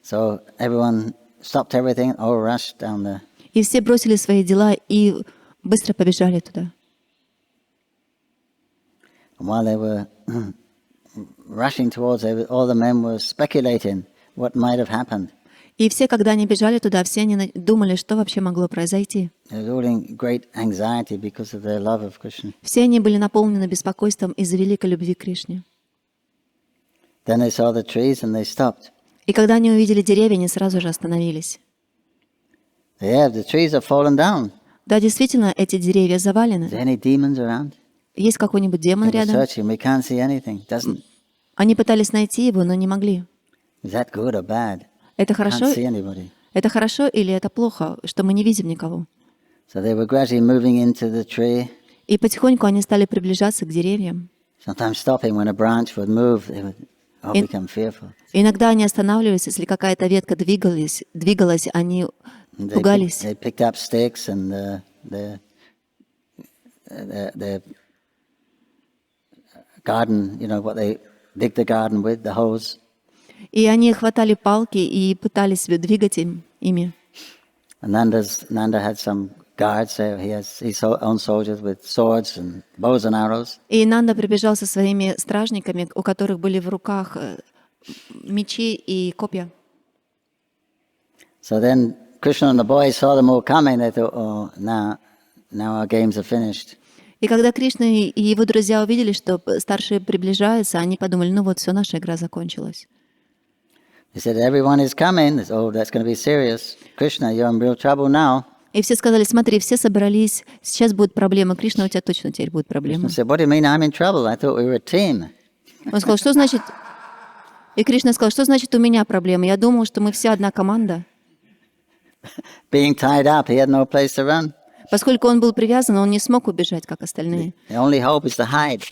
So everyone stopped everything, all rushed down there. И все бросили свои дела и быстро побежали туда. And while they were rushing towards it, all the men were speculating what might have happened. И все, когда они бежали туда, все они думали, что вообще могло произойти. They were all in great anxiety because of their love of Krishna. Все они были наполнены беспокойством из-за великой любви к Кришне. Then they saw the trees and they stopped. И когда они увидели деревья, они сразу же остановились. Yeah, the trees have fallen down. Да, действительно, эти деревья Is there завалены. any demons around? Есть какой-нибудь демон We're рядом? searching, we can't see anything. Они пытались найти его, но не могли. Is that good or bad? Это Can't хорошо? see anybody. Это хорошо или это плохо, что мы не видим никого? So they were gradually moving into the tree. И потихоньку они стали приближаться к деревьям. Sometimes stopping when a branch would move, they would all In- become fearful. Иногда они останавливались, если какая-то ветка двигалась, они пугались. They picked up sticks and the garden, what they dig the garden with, the hose. И они хватали палки и пытались двигать ими. And Nanda had some guards there. He has his own soldiers with swords and bows and arrows. И Нанда прибежал со своими стражниками, у которых были в руках мечи и копья. So then Krishna and the boys saw them all coming. They thought, oh, now our games are finished. И когда Кришна и его друзья увидели, что старшие приближаются, они подумали, ну вот, все, наша игра закончилась. They said, everyone is coming. Oh, that's going to be serious. Krishna, you're in real trouble now. И все сказали, смотри, все собрались, сейчас будут проблемы. Кришна, у тебя точно теперь будут проблемы. Krishna said, what do you mean I'm in trouble? I thought we were a team. Он сказал, что значит... И Кришна сказал, что значит у меня проблемы? Я думал, что мы все одна команда. Being tied up, he had no place to run. Поскольку он был привязан, он не смог убежать, как остальные. The only hope is to hide.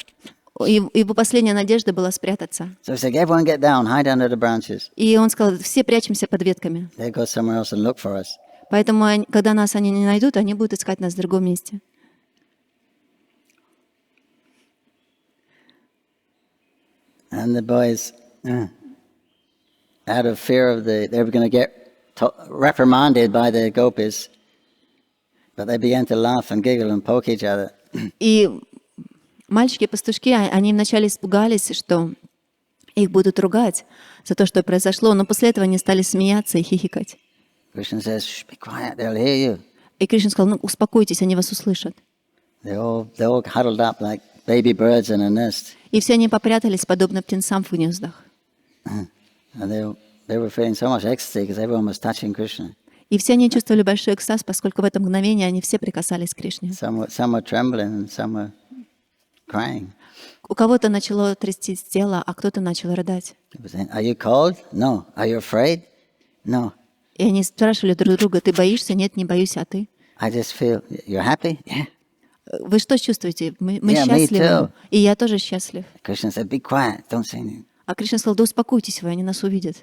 Его последняя надежда была спрятаться. So he said, everyone get down, hide under the branches. И он сказал, все прячемся под ветками. They go somewhere else and look for us. Поэтому, когда нас они не найдут, они будут искать нас в другом месте. And the boys, out of fear they were going to get reprimanded by the gopis, but they began to laugh and giggle and poke each other. И мальчики-пастушки, они вначале испугались, что их будут ругать за то, что произошло, но после этого они стали смеяться и хихикать. Krishna says, shh, be quiet, they'll hear you. И Кришна сказал, ну успокойтесь, они вас услышат. They all huddled up like baby birds in a nest. И все они попрятались, подобно птенцам в гнездах. And they were feeling so much ecstasy because everyone was touching Krishna. И все они чувствовали большой экстаз, поскольку в это мгновение они все прикасались к Кришне. Some were trembling and some were crying. У кого-то начало трястись тело, а кто-то начал рыдать. They were saying, are you cold? No. Are you afraid? No. И они спрашивали друг друга, ты боишься? Нет, не боюсь, а ты? I just feel, you're happy? Yeah. Вы что чувствуете? Мы Yeah, me счастливы. too. И я тоже счастлив. Krishna said, be quiet, don't say anything. А Кришна сказал, да успокойтесь вы, они нас увидят.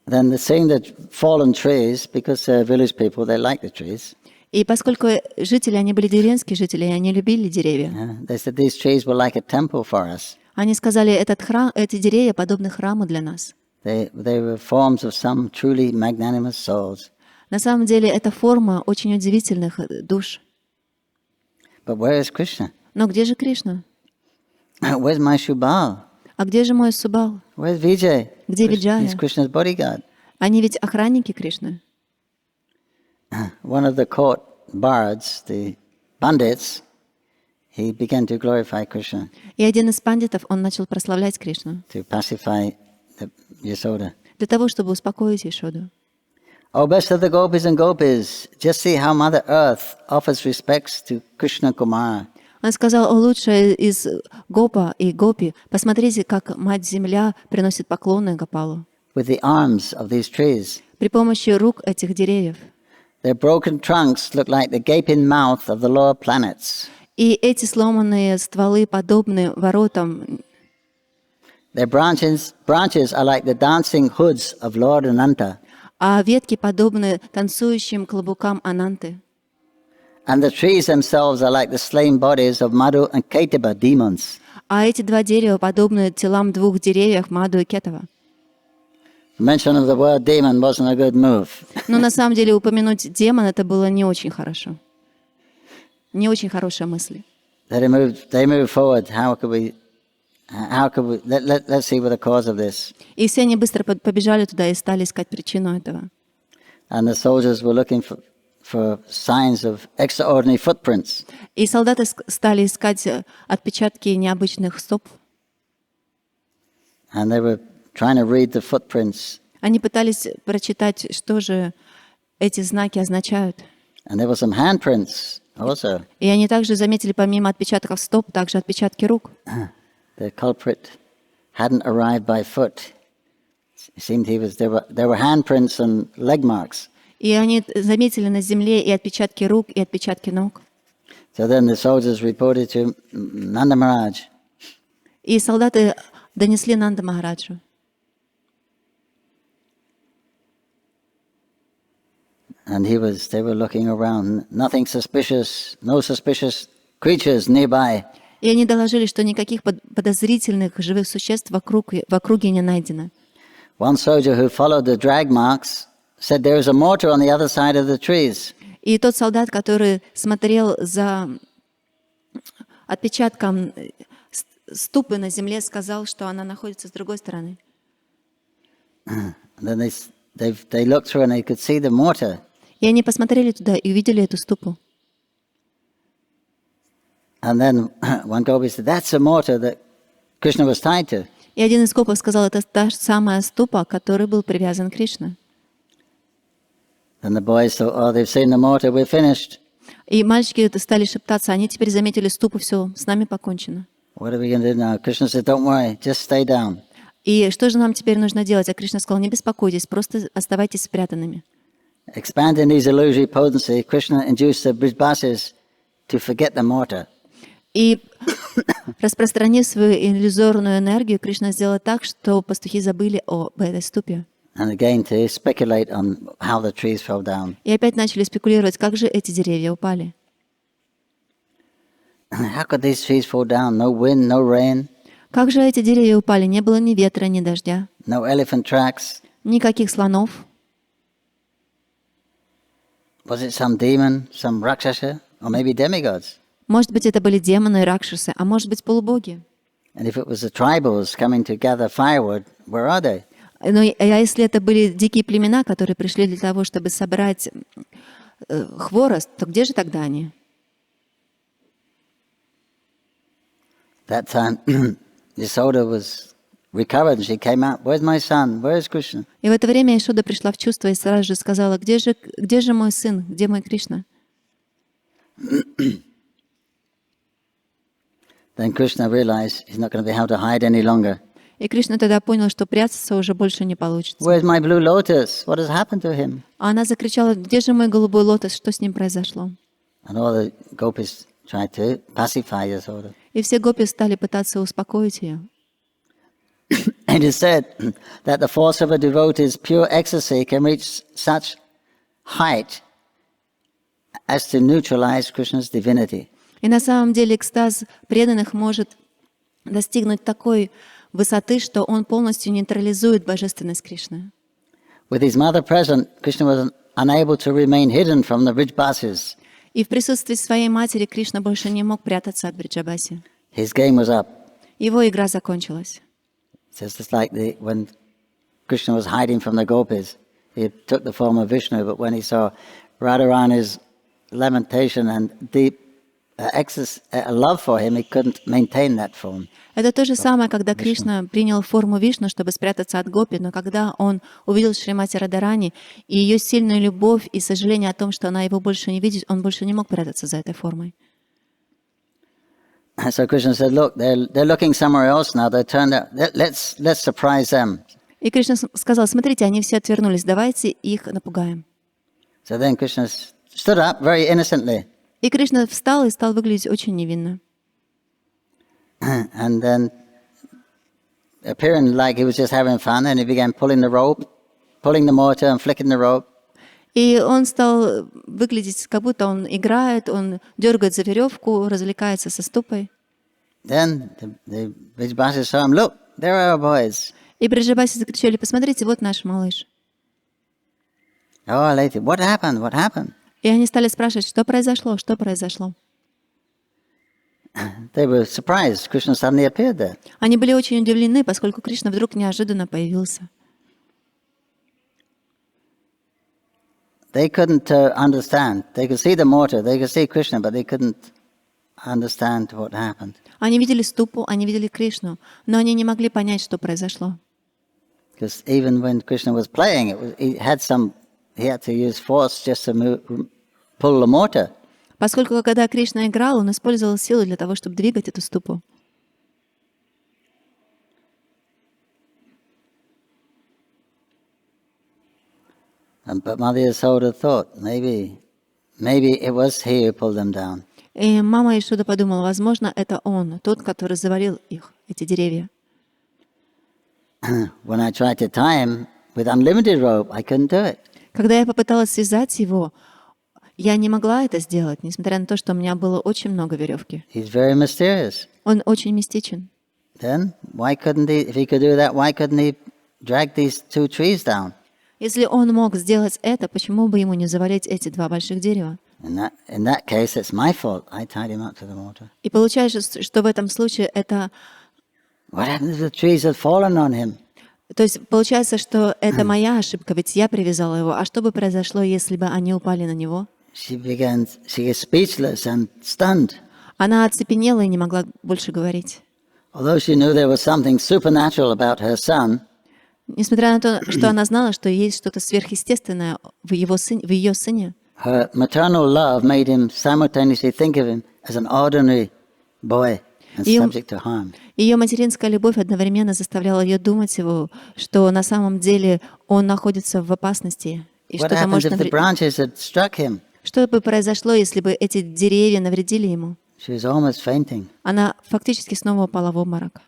Then seeing the fallen trees, because they're village people, they like the trees. И поскольку жители, они были деревенские жители, и они любили деревья, They said these trees were like a temple for us. они сказали, этот храм, эти деревья подобны храму для нас. They were forms of some truly magnanimous souls. На самом деле, это форма очень удивительных душ. But where is Krishna? Но где же Кришна? Where's my Shubal? А где же мой Субал? Where's Vijay? Где Виджая? He's Krishna's bodyguard. Они ведь охранники Кришны. One of the court bards, the pandits, he began to glorify Krishna, И один из пандитов, он начал прославлять Кришну to pacify Yasoda. для того, чтобы успокоить Ешоду. Oh, best of the gopis and gopis, just see how Mother Earth offers respects to Krishna Kumara. Он сказал, о, лучшая из Гопа и Гопи, посмотрите, как Мать-Земля приносит поклоны Гопалу With the arms of these trees. при помощи рук этих деревьев. Their broken trunks look like the gaping mouth of the lower planets. И эти сломанные стволы подобны воротам. Their branches are like the dancing hoods of Lord Ananta. А ветки подобны танцующим клобукам Ананты. And the trees themselves are like the slain bodies of Madhu and Ketaba demons. А эти два дерева подобны телам двух деревьев Маду и Кетава. Mention of the word demon wasn't a good move. Но на самом деле упомянуть демон это было не очень хорошо. Не очень хорошая мысль. They moved forward. Let's see what the cause of this. И все они быстро побежали туда и стали искать причину этого. And the soldiers were looking for signs of extraordinary footprints. И солдаты стали искать отпечатки необычных стоп. And they were trying to read the footprints. Они пытались прочитать, что же эти знаки означают. And there were some handprints also. И они также заметили, помимо отпечатков стоп, также отпечатки рук. The culprit hadn't arrived by foot. It seemed there were handprints and leg marks. И они заметили на земле и отпечатки рук, и отпечатки ног. So then the soldiers reported to Nanda Maharaj. И солдаты донесли Нанда Махараджу. And they were looking around, nothing suspicious, no suspicious creatures nearby. И они доложили, что никаких подозрительных живых существ в округе не найдено. One soldier who followed the drag marks said there is a mortar on the other side of the trees. И тот солдат, который смотрел за отпечатком ступы на земле, сказал, что она находится с другой стороны. And then they looked through and they could see the mortar. И они посмотрели туда и увидели эту ступу. And then one gopi said, "That's the mortar that Krishna was tied to." И один из гопов сказал, это та самая ступа, к которой был привязан Кришна. And the boys thought, "Oh, they've seen the mortar, we're finished." И мальчики стали шептаться, они теперь заметили ступу, все, с нами покончено. What are we going to do now? Krishna said, "Don't worry, just stay down." И что же нам теперь нужно делать? А Кришна сказал, не беспокойтесь, просто оставайтесь спрятанными. Expanding these illusory potency, Krishna induced the Brijbasis to forget the mortar. И распространив свою иллюзорную энергию, Кришна сделал так, что пастухи забыли об этой ступе. And again to speculate on how the trees fell down. И опять начали спекулировать, как же эти деревья упали. How could these trees fall down? No wind, no rain, Как же эти деревья упали? Не было ни ветра, ни дождя, no elephant tracks. никаких слонов. Was it some demon, some rakshasa, or maybe demigods? Может быть, это были демоны и ракшасы, а может быть, полубоги. And if it was the tribals coming to gather firewood, where are they? Но если это были дикие племена, которые пришли для того, чтобы собрать хворост, то где же тогда они? That time, Yasoda was recovered and she came out. Where's my son? Where's Krishna? И в это время Ишода пришла в чувство и сразу же сказала, где же мой сын, где мой Кришна? Then Krishna realized he's not going to be able to hide any longer. И Кришна тогда понял, что прятаться уже больше не получится. Where's my blue lotus? What has happened to him? А она закричала, где же мой голубой лотос, что с ним произошло? And all the gopis tried to pacify Yasoda. И все гопи стали пытаться успокоить ее. It is said that the force of a devotee's pure ecstasy can reach such height as to neutralize Krishna's divinity. И на самом деле экстаз преданных может достигнуть такой высоты, что он полностью нейтрализует божественность Кришны. With his mother present, Krishna was unable to remain hidden from the Brijbasis. И в присутствии своей матери Кришна больше не мог прятаться от Бриджабаси. His game was up. Его игра закончилась. It's just like when Krishna was hiding from the gopis, he took the form of Vishnu, but when he saw Radharani's lamentation and deep love for him, he couldn't maintain that form. Это то же самое, когда Кришна принял форму Вишну, чтобы спрятаться от гопи, но когда он увидел Шримати Радхарани и ее сильную любовь и сожаление о том, что она его больше не видит, он больше не мог прятаться за этой формой. So Krishna said, "Look, they're looking somewhere else now. They turned out. Let's surprise them." И Кришна сказал, смотрите, они все отвернулись, давайте их напугаем. So then Krishna stood up very innocently. И Кришна встал и стал выглядеть очень невинно. And then, appearing like he was just having fun, and he began pulling the rope, pulling the mortar and flicking the rope. И он стал выглядеть, как будто он играет, он дергает за веревку, развлекается со ступой. Then the Brijbasis saw him. Look, there are our boys. И Бриджабаси закричали, посмотрите, вот наш малыш. Oh, later, what happened? What happened? И они стали спрашивать, что произошло, что произошло. They were surprised. Krishna suddenly appeared there. Они были очень удивлены, поскольку Кришна вдруг неожиданно появился. They couldn't understand. They could see the mortar, they could see Krishna, but they couldn't understand what happened. Они видели ступу, они видели Кришну, но они не могли понять, что произошло. Because even when Krishna was playing, he had to use force just to pull the mortar. Поскольку, когда Кришна играл, он использовал силу для того, чтобы двигать эту ступу. But Mother Yasoda thought, maybe it was he who pulled them down. И мама Ишуда подумала, возможно, это он, тот, который завалил их, эти деревья. When I tried to tie him with unlimited rope, I couldn't do it. Когда я попыталась связать его, я не могла это сделать, несмотря на то, что у меня было очень много веревки. He's very mysterious. Он очень мистичен. Then, if he could do that, why couldn't he drag these 2 trees down? Если он мог сделать это, почему бы ему не завалить эти 2 больших дерева? In that case, it's my fault. I tied him up to the mortar. И получается, что в этом случае это... What happened if the trees had fallen on him? То есть получается, что это моя ошибка, ведь я привязала его. А что бы произошло, если бы они упали на него? She is speechless and stunned. Она оцепенела и не могла больше говорить. Although she knew there was something supernatural about her son, Несмотря на то, что она знала, что есть что-то сверхъестественное в ее сыне, her maternal love made him simultaneously think of him as an ordinary boy and subject to harm. Ее материнская любовь одновременно заставляла ее думать его, что на самом деле он находится в опасности. И What что-то happens может if the branches had struck him? Что бы произошло, если бы эти деревья навредили ему? She was almost fainting. Она фактически снова упала в обморок.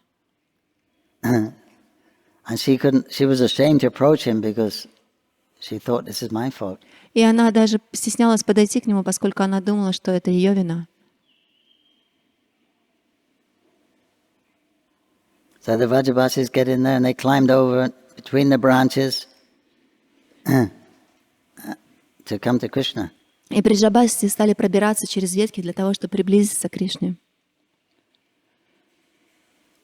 And she was ashamed to approach him because she thought this is my fault. И она даже стеснялась подойти к нему, поскольку она думала, что это ее вина. So the Vrajabasis get in there and they climbed over between the branches to come to Krishna. И бриджабаси стали пробираться через ветки для того, чтобы приблизиться к Кришне.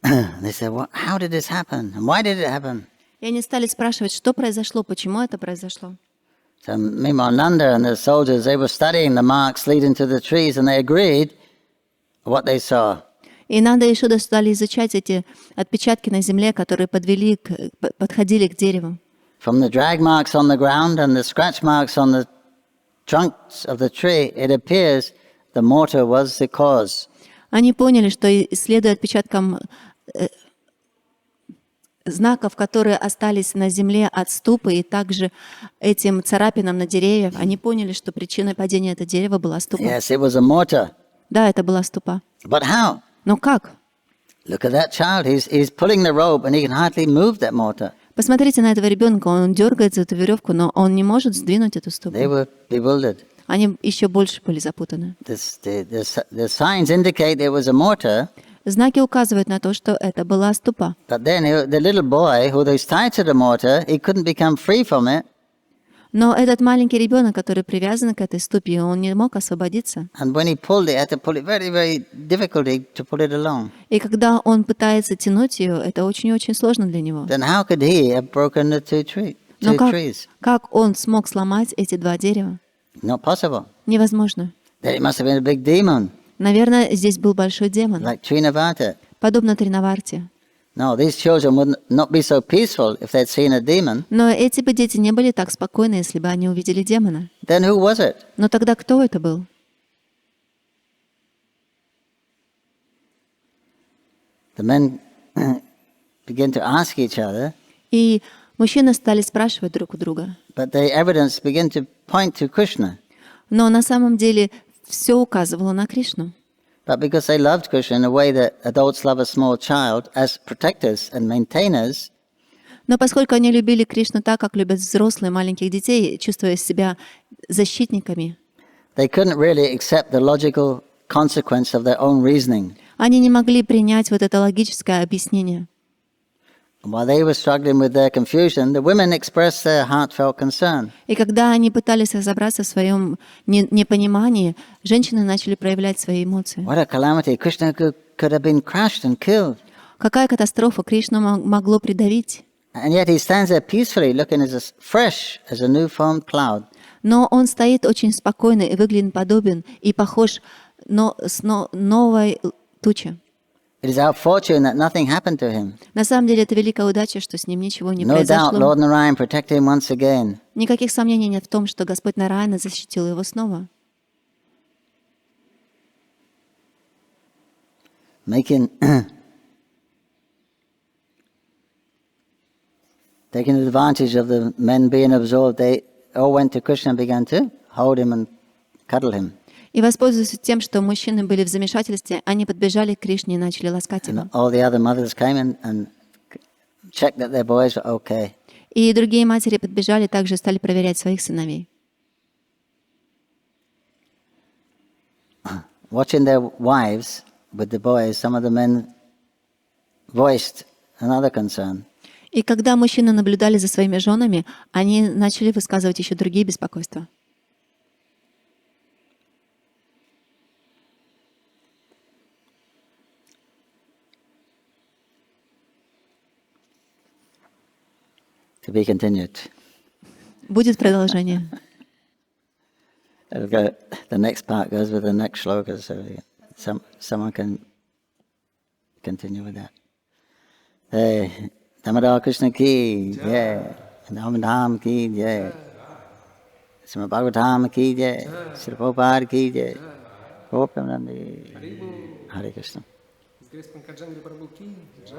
They said, how did this happen? And why did it happen? И они стали спрашивать, что произошло, почему это произошло. So meanwhile, Nanda and the soldiers, they were studying the marks leading to the trees and they agreed what they saw. И Нанда и Ишуда стали изучать эти отпечатки на земле, которые подходили к дереву. From the drag marks on the ground and the scratch marks on the trunks of the tree, it appears the mortar was the cause. Они поняли, что, исследуя отпечаткам знаков, которые остались на земле от ступы, и также этим царапинам на деревьях, они поняли, что причиной падения этого дерева была ступа. Yes, it was a mortar. Да, это была ступа. But how? Но как? Look at that child. He's pulling the rope and he can hardly move that mortar. Посмотрите на этого ребенка, он дергает за эту веревку, но он не может сдвинуть эту ступу. They were bewildered. Они еще больше были запутаны. The signs indicate it was a mortar. Знаки указывают на то, что это была ступа. But then the little boy who they tied to the mortar, he couldn't become free from it. Но этот маленький ребенок, который привязан к этой ступе, он не мог освободиться. And when he pulled it, he had to pull it very, very difficultly to pull it along. И когда он пытается тянуть ее, это очень-очень сложно для него. Then how could he have broken the two trees? Как он смог сломать эти 2 дерева? Not possible. Невозможно. Then it must have been a big demon, Наверное, здесь был большой демон, like Trinavata. подобно Тринаварте. No, these children would not be so peaceful if they'd seen a demon. Но эти бы дети не были так спокойны, если бы они увидели демона. Then who was it? Но тогда кто это был? The men begin to ask each other, И мужчины стали спрашивать друг у друга. but the evidence begin to point to Krishna. Но на самом деле все указывало на Кришну. But because they loved Krishna in a way that adults love a small child as protectors and maintainers, Но поскольку они любили Кришну так, как любят взрослые маленьких детей, чувствуя себя защитниками, they couldn't really accept the logical consequence of their own reasoning. они не могли принять вот это логическое объяснение. While they were struggling with their confusion, the women expressed their heartfelt concern. И когда они пытались разобраться в своем непонимании, женщины начали проявлять свои эмоции. What a calamity! Krishna could have been crushed and killed. Какая катастрофа! Кришну могло придавить. And yet he stands there peacefully, looking as fresh as a new formed cloud. Но он стоит очень спокойно и выглядит подобен и похож новой тучи. It is our fortune that nothing happened to him. На самом деле это великая удача, что с ним ничего не No doubt произошло. Lord Narayan protected him once again. Никаких сомнений нет в том, что Господь Нараяна защитил его снова. Taking advantage of the men being absorbed, they all went to Krishna and began to hold him and cuddle him. И воспользуясь тем, что мужчины были в замешательстве, они подбежали к Кришне и начали ласкать его. And all the other mothers came in and checked that their boys were okay. И другие матери подбежали, также стали проверять своих сыновей. Watching their wives with the boys, some of the men voiced another concern. И когда мужчины наблюдали за своими женами, они начали высказывать еще другие беспокойства. To be continued. Будет продолжение. The next part goes with the next shloka, so someone can continue with that. Hey, Damodar Krishna ki jai, Dham ki jai, Shrimad Bhagavatam ki jai, Shri Prabhu ki jai, Gopam Nandi, Hare Krishna. Панкаджангхри Прабху ки джай.